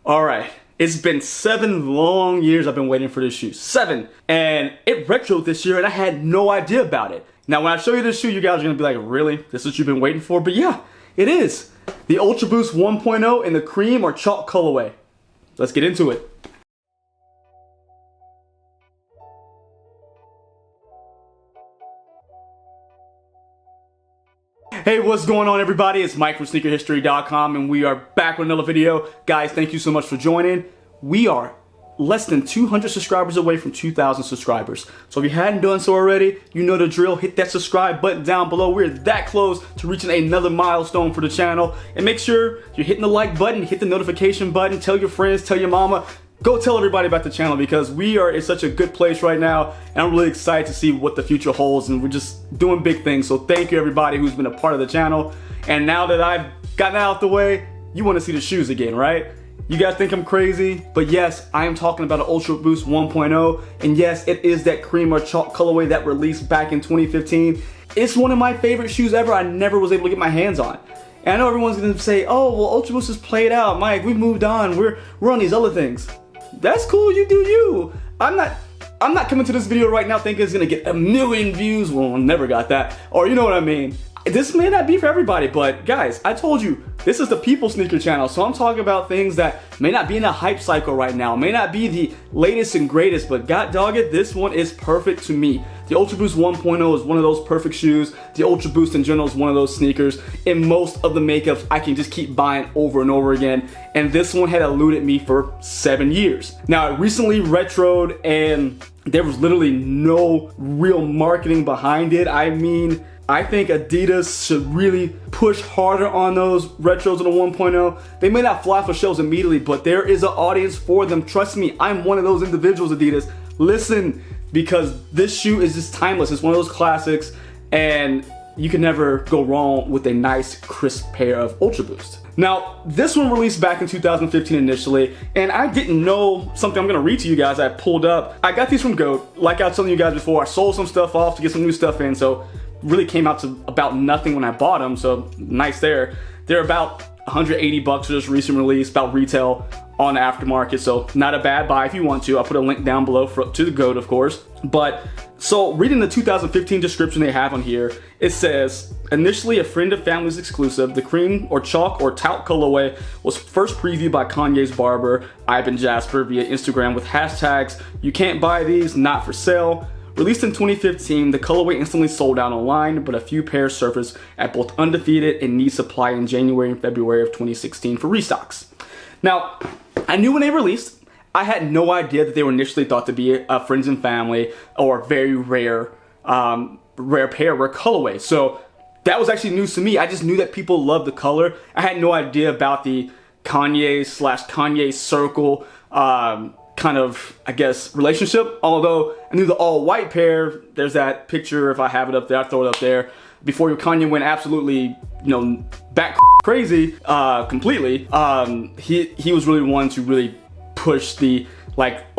All right, it's been 7 long years I've been waiting for this shoe. 7. And it retroed this year and I had no idea about it. Now when I show you this shoe, you guys are gonna be like, really? This is what you've been waiting for? But yeah, it is. The Ultraboost 1.0 in the cream or chalk colorway. Let's get into it. Hey, what's going on everybody? It's Mike from sneakerhistory.com and we are back with another video. Guys, thank you so much for joining. We are less than 200 subscribers away from 2,000 subscribers. So if you hadn't done so already, you know the drill. Hit that subscribe button down below. We're that close to reaching another milestone for the channel. And make sure you're hitting the like button, hit the notification button, tell your friends, tell your mama. Go tell everybody about the channel because we are in such a good place right now and I'm really excited to see what the future holds and we're just doing big things. So thank you everybody who's been a part of the channel. And now that I've gotten out the way, you want to see the shoes again, right? You guys think I'm crazy, but yes, I am talking about an Ultraboost 1.0 and yes, it is that cream or chalk colorway that released back in 2015. It's one of my favorite shoes ever. I never was able to get my hands on. And I know everyone's gonna say, oh, well, Ultraboost is played out. Mike, we moved on. We're on these other things. That's cool, you do you. I'm not coming to this video right now thinking it's gonna get 1,000,000 views. Well, I never got that. Or you know what I mean. This may not be for everybody, but guys, I told you, this is the people sneaker channel. So I'm talking about things that may not be in a hype cycle right now, may not be the latest and greatest, but god dog it, this one is perfect to me. The Ultraboost 1.0 is one of those perfect shoes. The Ultraboost in general is one of those sneakers. In most of the makeups, I can just keep buying over and over again. And this one had eluded me for 7 years. Now, it recently retroed and there was literally no real marketing behind it. I mean, I think Adidas should really push harder on those retros of the 1.0. They may not fly for shows immediately, but there is an audience for them. Trust me, I'm one of those individuals, Adidas. Listen, because this shoe is just timeless. It's one of those classics, and you can never go wrong with a nice, crisp pair of Ultraboost. Now, this one released back in 2015 initially, and I didn't know something I'm gonna read to you guys. I pulled up. I got these from GOAT. Like I was telling you guys before, I sold some stuff off to get some new stuff in, so really came out to about nothing when I bought them, so nice there. They're about 180 bucks for this recent release, about retail on the aftermarket, so not a bad buy if you want to. I'll put a link down below to the GOAT, of course. But so reading the 2015 description they have on here, it says, initially a friend of family's exclusive, the cream or chalk or talc colorway was first previewed by Kanye's barber, Ivan Jasper, via Instagram with hashtags, "You can't buy these, not for sale." Released in 2015, the colorway instantly sold out online, but a few pairs surfaced at both Undefeated and Need Supply in January and February of 2016 for restocks. Now, I knew when they released, I had no idea that they were initially thought to be a friends and family or very rare colorway. So that was actually news to me. I just knew that people loved the color. I had no idea about the Kanye/Kanye circle kind of, I guess, relationship. Although I knew the all-white pair, there's that picture, if I have it up there, I throw it up there. Before Kanye went absolutely, back crazy, completely, he was really one to really push the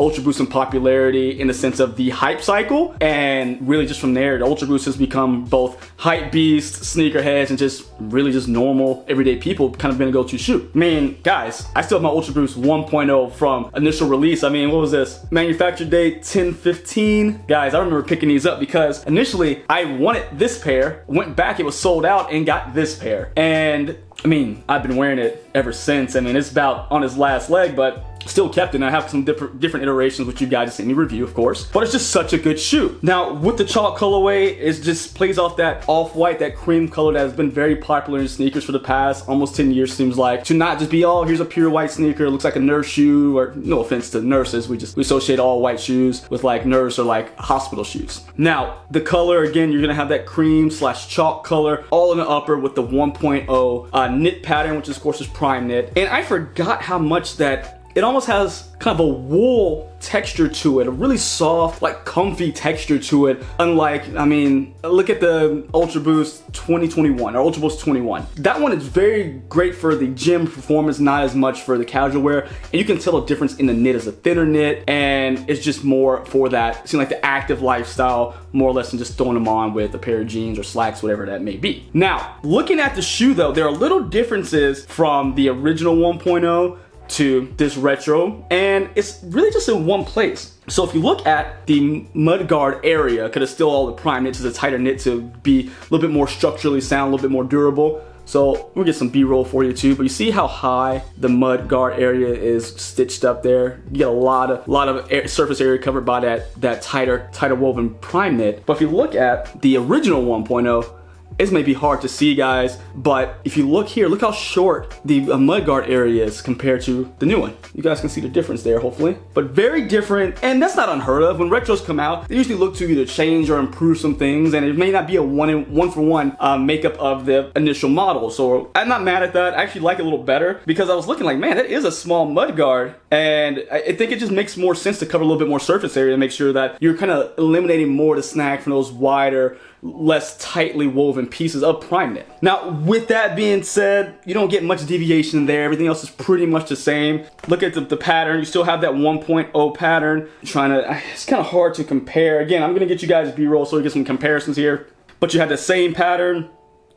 Ultraboost in popularity in the sense of the hype cycle, and really just from there, the Ultraboost has become both hype beasts, sneakerheads, and just really just normal everyday people kind of been a go-to shoe. I mean, guys, I still have my Ultraboost 1.0 from initial release. I mean, what was this? Manufacture date 10/15. Guys, I remember picking these up because initially I wanted this pair, went back, it was sold out, and got this pair. And I mean, I've been wearing it ever since. I mean, it's about on its last leg, but still kept it, and I have some different iterations which you guys see me review, of course. But it's just such a good shoe. Now, with the chalk colorway, it just plays off that off-white, that cream color that has been very popular in sneakers for the past almost 10 years, seems like. To not just be, oh, here's a pure white sneaker, it looks like a nurse shoe, or no offense to nurses, we associate all white shoes with nurse or hospital shoes. Now, the color, again, you're gonna have that cream/chalk color, all in the upper with the 1.0 knit pattern, which of course is prime knit. And I forgot how much that it almost has kind of a wool texture to it, a really soft, comfy texture to it. Unlike, I mean, look at the Ultraboost 2021 or Ultraboost 21. That one is very great for the gym performance, not as much for the casual wear. And you can tell a difference in the knit. It's a thinner knit, and it's just more for that, seem like the active lifestyle, more or less than just throwing them on with a pair of jeans or slacks, whatever that may be. Now, looking at the shoe though, there are little differences from the original 1.0 to this retro, and it's really just in one place. So if you look at the mudguard area, because it's still all the prime knit, it's a tighter knit to be a little bit more structurally sound, a little bit more durable. So we'll get some B-roll for you too, but you see how high the mud guard area is stitched up there. You get a lot of surface area covered by that tighter woven prime knit. But if you look at the original 1.0, it's maybe hard to see, guys, but if you look here, look how short the mudguard area is compared to the new one. You guys can see the difference there, hopefully. But very different, and that's not unheard of. When retros come out, they usually look to either change or improve some things, and it may not be a one-for-one makeup of the initial model. So I'm not mad at that. I actually like it a little better, because I was looking like, man, that is a small mudguard, and I think it just makes more sense to cover a little bit more surface area to make sure that you're kind of eliminating more of the snag from those wider, less tightly woven pieces of prime knit. Now, with that being said, you don't get much deviation there. Everything else is pretty much the same. Look at the pattern. You still have that 1.0 pattern. It's kind of hard to compare. Again, I'm gonna get you guys B-roll so we get some comparisons here. But you have the same pattern.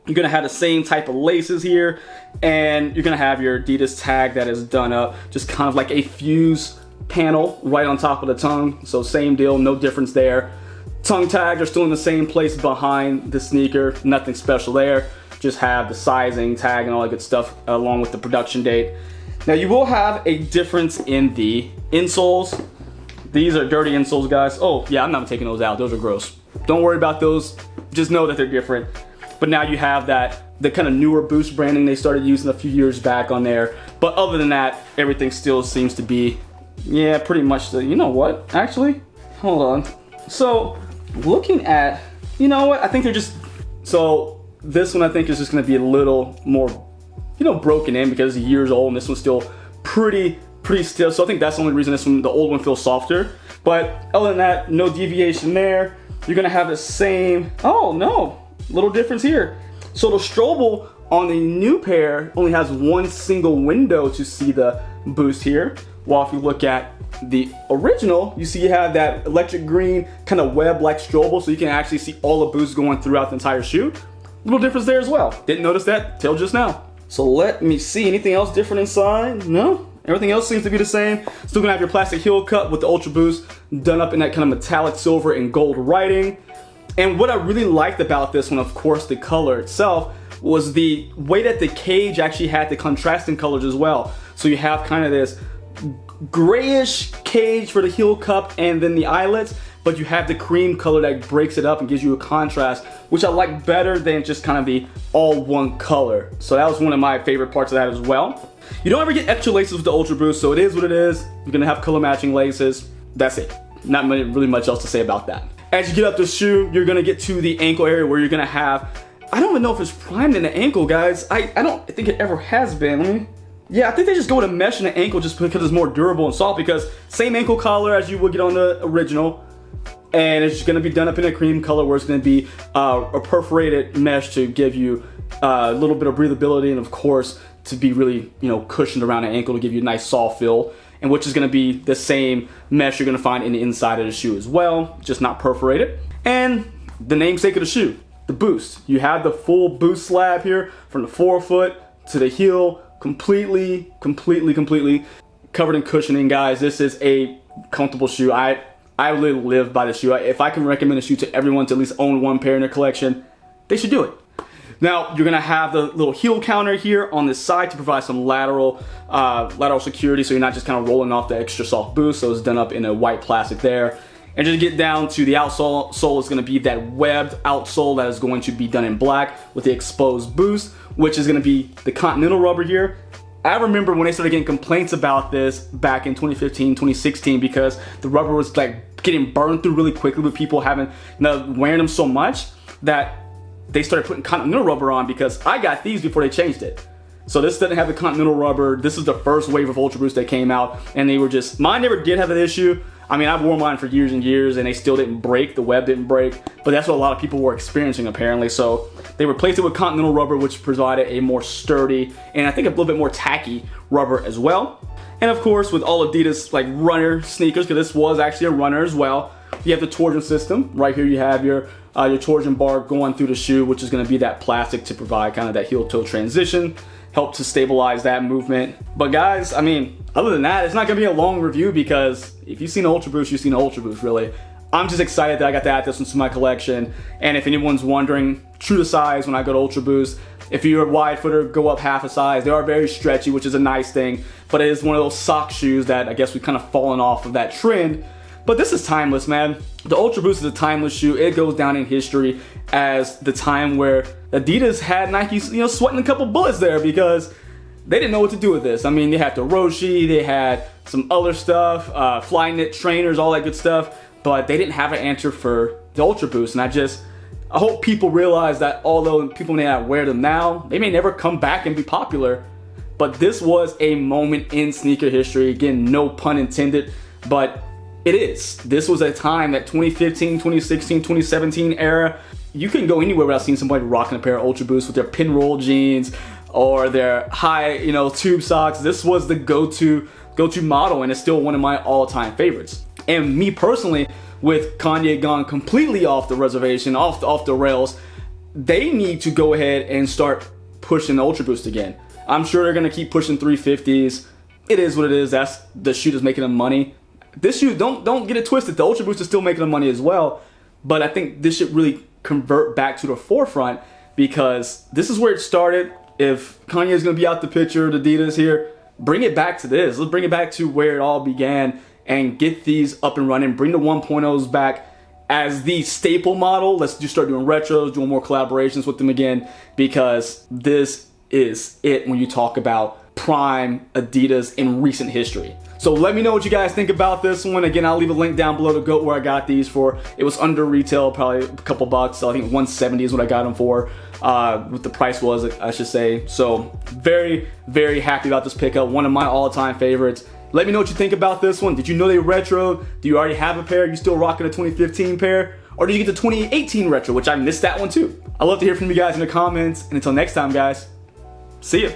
You're gonna have the same type of laces here, and you're gonna have your Adidas tag that is done up, just kind of like a fuse panel right on top of the tongue. So same deal, no difference there. Tongue tags are still in the same place behind the sneaker, nothing special there. Just have the sizing tag and all that good stuff along with the production date. Now you will have a difference in the insoles. These are dirty insoles, guys. Oh yeah, I'm not taking those out, those are gross. Don't worry about those, just know that they're different. But now you have the kind of newer Boost branding they started using a few years back on there. But other than that, everything still seems to be, yeah, pretty much you know what, actually, hold on. So, looking at, you know what, I think they're just, so this one I think is just gonna be a little more, you know, broken in because it's years old, and this one's still pretty stiff. So I think that's the only reason the old one feels softer. But other than that, no deviation there. You're gonna have the same, oh no, little difference here. So the Strobel on the new pair only has one single window to see the Boost here. While if you look at the original, you see you have that electric green kind of web-like Strobel, so you can actually see all the Boosts going throughout the entire shoe. Little difference there as well. Didn't notice that till just now. So let me see, anything else different inside? No, everything else seems to be the same. Still gonna have your plastic heel cut with the Ultraboost done up in that kind of metallic silver and gold writing. And what I really liked about this one, of course, the color itself, was the way that the cage actually had the contrasting colors as well. So you have kind of this grayish cage for the heel cup and then the eyelets, but you have the cream color that breaks it up and gives you a contrast, which I like better than just kind of the all one color. So that was one of my favorite parts of that as well. You don't ever get extra laces with the Ultraboost, so it is what it is. You're gonna have color matching laces. That's it. Not really much else to say about that. As you get up the shoe, you're gonna get to the ankle area where you're gonna have, I don't even know if it's primed in the ankle, guys. I don't think it ever has been. Yeah, I think they just go with a mesh in the ankle just because it's more durable and soft, because same ankle collar as you would get on the original, and it's just gonna be done up in a cream color where it's gonna be a perforated mesh to give you a little bit of breathability, and of course to be really, you know, cushioned around the ankle to give you a nice soft feel, and which is gonna be the same mesh you're gonna find in the inside of the shoe as well, just not perforated. And the namesake of the shoe, the Boost. You have the full Boost slab here from the forefoot to the heel, completely covered in cushioning, guys. This is a comfortable shoe. I really live by the shoe. If I can recommend a shoe to everyone to at least own one pair in their collection, they should do it. Now you're gonna have the little heel counter here on this side to provide some lateral security, so you're not just kind of rolling off the extra soft Boost. So it's done up in a white plastic there. And just get down to the outsole, is going to be that webbed outsole that is going to be done in black with the exposed Boost, which is going to be the Continental rubber here. I remember when they started getting complaints about this back in 2015, 2016, because the rubber was like getting burned through really quickly with people wearing them so much that they started putting Continental rubber on, because I got these before they changed it. So this doesn't have the Continental rubber. This is the first wave of Ultraboost that came out, and they were just, mine never did have an issue. I mean, I've worn mine for years and years, and they still didn't break. The web didn't break, but that's what a lot of people were experiencing apparently. So they replaced it with Continental rubber, which provided a more sturdy and I think a little bit more tacky rubber as well. And of course, with all Adidas like runner sneakers, because this was actually a runner as well, you have the torsion system. Right here you have your torsion bar going through the shoe, which is going to be that plastic to provide kind of that heel-toe transition. help to stabilize that movement. But guys, I mean, other than that, it's not gonna be a long review because if you've seen an Ultraboost, you've seen an Ultraboost, really. I'm just excited that I got to add this one to my collection. And if anyone's wondering, true to size when I go to Ultraboost, if you're a wide footer, go up half a size. They are very stretchy, which is a nice thing, but it is one of those sock shoes that I guess we've kind of fallen off of that trend. But this is timeless, man. The Ultraboost is a timeless shoe. It goes down in history as the time where Adidas had Nike, sweating a couple bullets there because they didn't know what to do with this. I mean, they had the Roshi, they had some other stuff, fly knit trainers, all that good stuff, but they didn't have an answer for the Ultraboost. And I hope people realize that although people may not wear them now, they may never come back and be popular. But this was a moment in sneaker history. Again, no pun intended, but it is. This was a time, that 2015, 2016, 2017 era. You couldn't go anywhere without seeing somebody rocking a pair of Ultraboosts with their pinroll jeans or their high, tube socks. This was the go-to model, and it's still one of my all-time favorites. And me personally, with Kanye gone completely off the reservation, off the rails, they need to go ahead and start pushing the Ultraboost again. I'm sure they're gonna keep pushing 350s. It is what it is. That's the shoe that's making them money. This shoe, don't get it twisted. The Ultraboost is still making them money as well, but I think this should really convert back to the forefront because this is where it started. If Kanye is gonna be out the picture, the Adidas here, bring it back to this. Let's bring it back to where it all began and get these up and running. Bring the 1.0s back as the staple model. Let's just start doing retros, doing more collaborations with them again, because this is it when you talk about prime Adidas in recent history. So let me know what you guys think about this one. Again, I'll leave a link down below to go where I got these for. It was under retail, probably a couple bucks. I think 170 is what I got them for. What the price was, I should say. So very, very happy about this pickup. One of my all-time favorites. Let me know what you think about this one. Did you know they retro? Do you already have a pair? Are you still rocking a 2015 pair? Or did you get the 2018 retro, which I missed that one too? I'd love to hear from you guys in the comments. And until next time, guys, see ya.